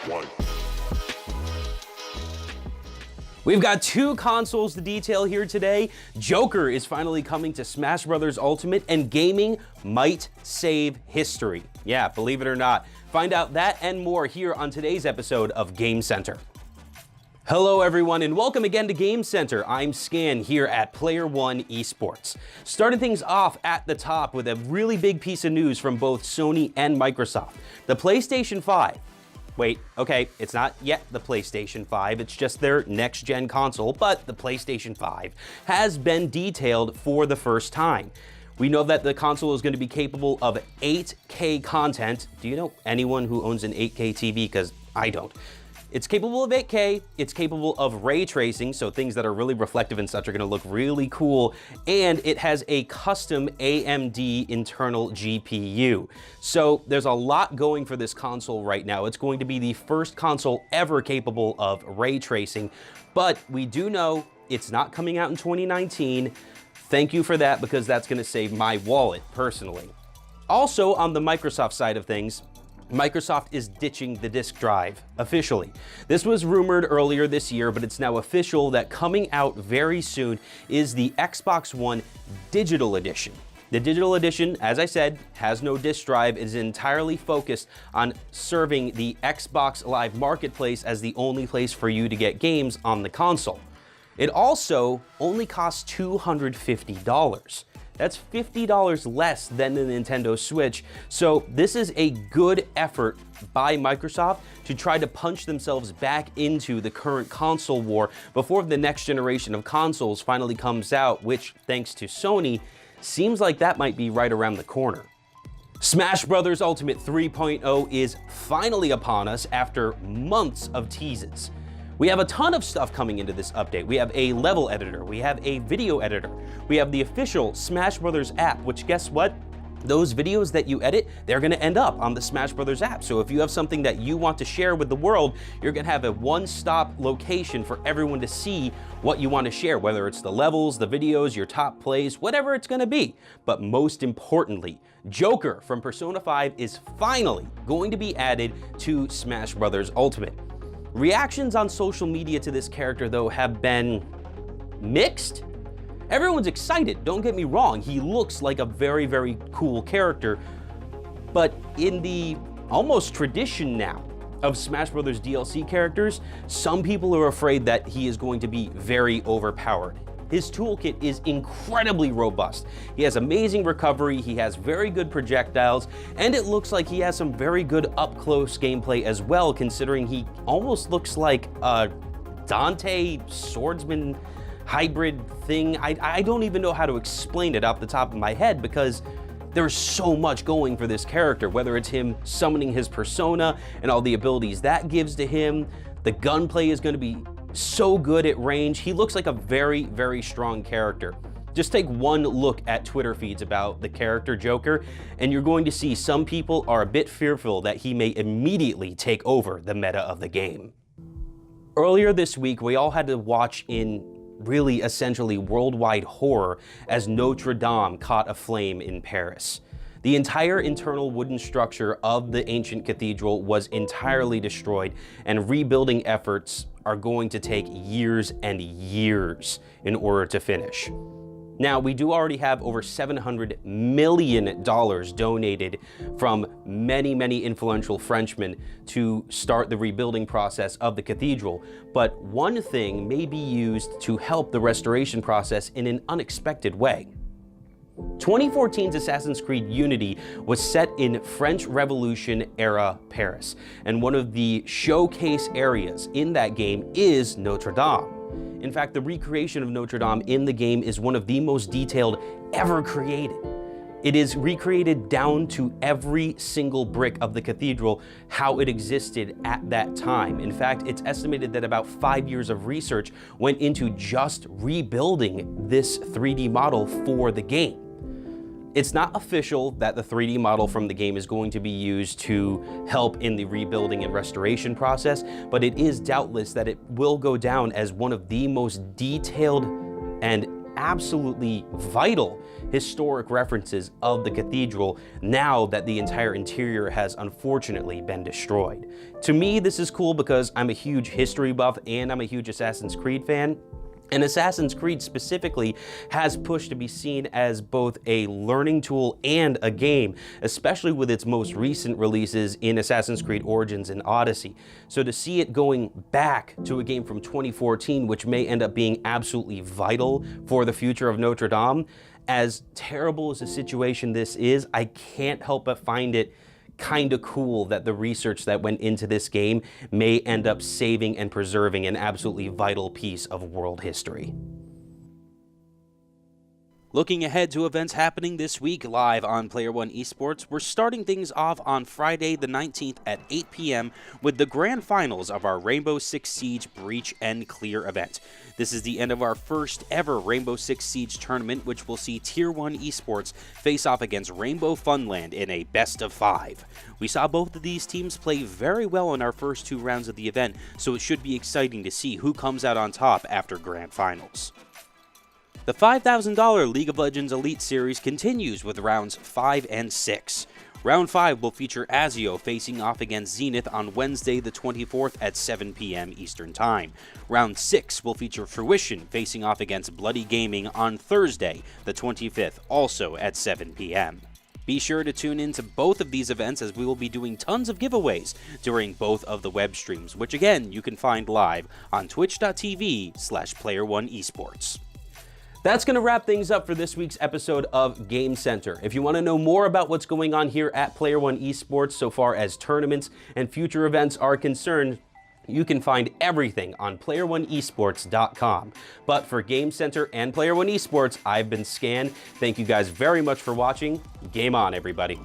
one. We've got two consoles to detail here today. Joker is finally coming to Smash Bros. Ultimate, and gaming might save history. Yeah, believe it or not. Find out that and more here on today's episode of Game Center. Hello everyone and welcome again to Game Center. I'm Scan here at Player One Esports. Starting things off at the top with a really big piece of news from both Sony and Microsoft. The PlayStation 5. Wait, okay, it's not yet the PlayStation 5, it's just their next-gen console, but the PlayStation 5 has been detailed for the first time. We know that the console is going to be capable of 8K content. Do you know anyone who owns an 8K TV? Because I don't. It's capable of 8K, it's capable of ray tracing, so things that are really reflective and such are going to look really cool, and it has a custom AMD internal GPU. So there's a lot going for this console right now. It's going to be the first console ever capable of ray tracing, but we do know it's not coming out in 2019. Thank you for that, because that's going to save my wallet personally. Also, on the Microsoft side of things, Microsoft is ditching the disk drive officially. This was rumored earlier this year, but it's now official that coming out very soon is the Xbox One Digital Edition. The Digital Edition, as I said, has no disk drive, is entirely focused on serving the Xbox Live Marketplace as the only place for you to get games on the console. It also only costs $250. That's $50 less than the Nintendo Switch. So this is a good effort by Microsoft to try to punch themselves back into the current console war before the next generation of consoles finally comes out, which, thanks to Sony, seems like that might be right around the corner. Smash Bros. Ultimate 3.0 is finally upon us after months of teases. We have a ton of stuff coming into this update. We have a level editor, we have a video editor, we have the official Smash Bros. App, which guess what? Those videos that you edit, they're gonna end up on the Smash Bros. App. So if you have something that you want to share with the world, you're gonna have a one-stop location for everyone to see what you want to share, whether it's the levels, the videos, your top plays, whatever it's gonna be. But most importantly, Joker from Persona 5 is finally going to be added to Smash Bros. Ultimate. Reactions on social media to this character, though, have been mixed. Everyone's excited, don't get me wrong. He looks like a very, very cool character. But in the almost tradition now of Smash Bros. DLC characters, some people are afraid that he is going to be very overpowered. His toolkit is incredibly robust. He has amazing recovery, he has very good projectiles, and it looks like he has some very good up-close gameplay as well, considering he almost looks like a Dante swordsman hybrid thing. I don't even know how to explain it off the top of my head, because there's so much going for this character, whether it's him summoning his persona and all the abilities that gives to him. The gunplay is going to be so good at range. He looks like a very, very strong character. Just take one look at Twitter feeds about the character Joker, and you're going to see some people are a bit fearful that he may immediately take over the meta of the game. Earlier this week, we all had to watch in really essentially worldwide horror as Notre Dame caught aflame in Paris. The entire internal wooden structure of the ancient cathedral was entirely destroyed, and rebuilding efforts are going to take years and years in order to finish. Now, we do already have over $700 million donated from many, many influential Frenchmen to start the rebuilding process of the cathedral, but one thing may be used to help the restoration process in an unexpected way. 2014's Assassin's Creed Unity was set in French Revolution era Paris, and one of the showcase areas in that game is Notre Dame. In fact, the recreation of Notre Dame in the game is one of the most detailed ever created. It is recreated down to every single brick of the cathedral, how it existed at that time. In fact, it's estimated that about 5 years of research went into just rebuilding this 3D model for the game. It's not official that the 3D model from the game is going to be used to help in the rebuilding and restoration process, but it is doubtless that it will go down as one of the most detailed and absolutely vital historic references of the cathedral now that the entire interior has unfortunately been destroyed. To me, this is cool because I'm a huge history buff and I'm a huge Assassin's Creed fan. And Assassin's Creed specifically has pushed to be seen as both a learning tool and a game, especially with its most recent releases in Assassin's Creed Origins and Odyssey. So to see it going back to a game from 2014, which may end up being absolutely vital for the future of Notre Dame, as terrible as a situation this is, I can't help but find it kind of cool that the research that went into this game may end up saving and preserving an absolutely vital piece of world history. Looking ahead to events happening this week live on Player One Esports, we're starting things off on Friday the 19th at 8 p.m. with the grand finals of our Rainbow Six Siege Breach and Clear event. This is the end of our first ever Rainbow Six Siege tournament, which will see Tier 1 Esports face off against Rainbow Funland in a best of 5. We saw both of these teams play very well in our first 2 rounds of the event, so it should be exciting to see who comes out on top after grand finals. The $5,000 League of Legends Elite Series continues with rounds 5 and 6. Round 5 will feature Azio facing off against Zenith on Wednesday the 24th at 7 p.m. Eastern Time. Round 6 will feature Fruition facing off against Bloody Gaming on Thursday the 25th, also at 7 p.m. Be sure to tune in to both of these events as we will be doing tons of giveaways during both of the web streams, which again you can find live on twitch.tv/PlayerOneEsports. That's going to wrap things up for this week's episode of Game Center. If you want to know more about what's going on here at Player One Esports so far as tournaments and future events are concerned, you can find everything on PlayerOneEsports.com. But for Game Center and Player One Esports, I've been Scan. Thank you guys very much for watching. Game on, everybody.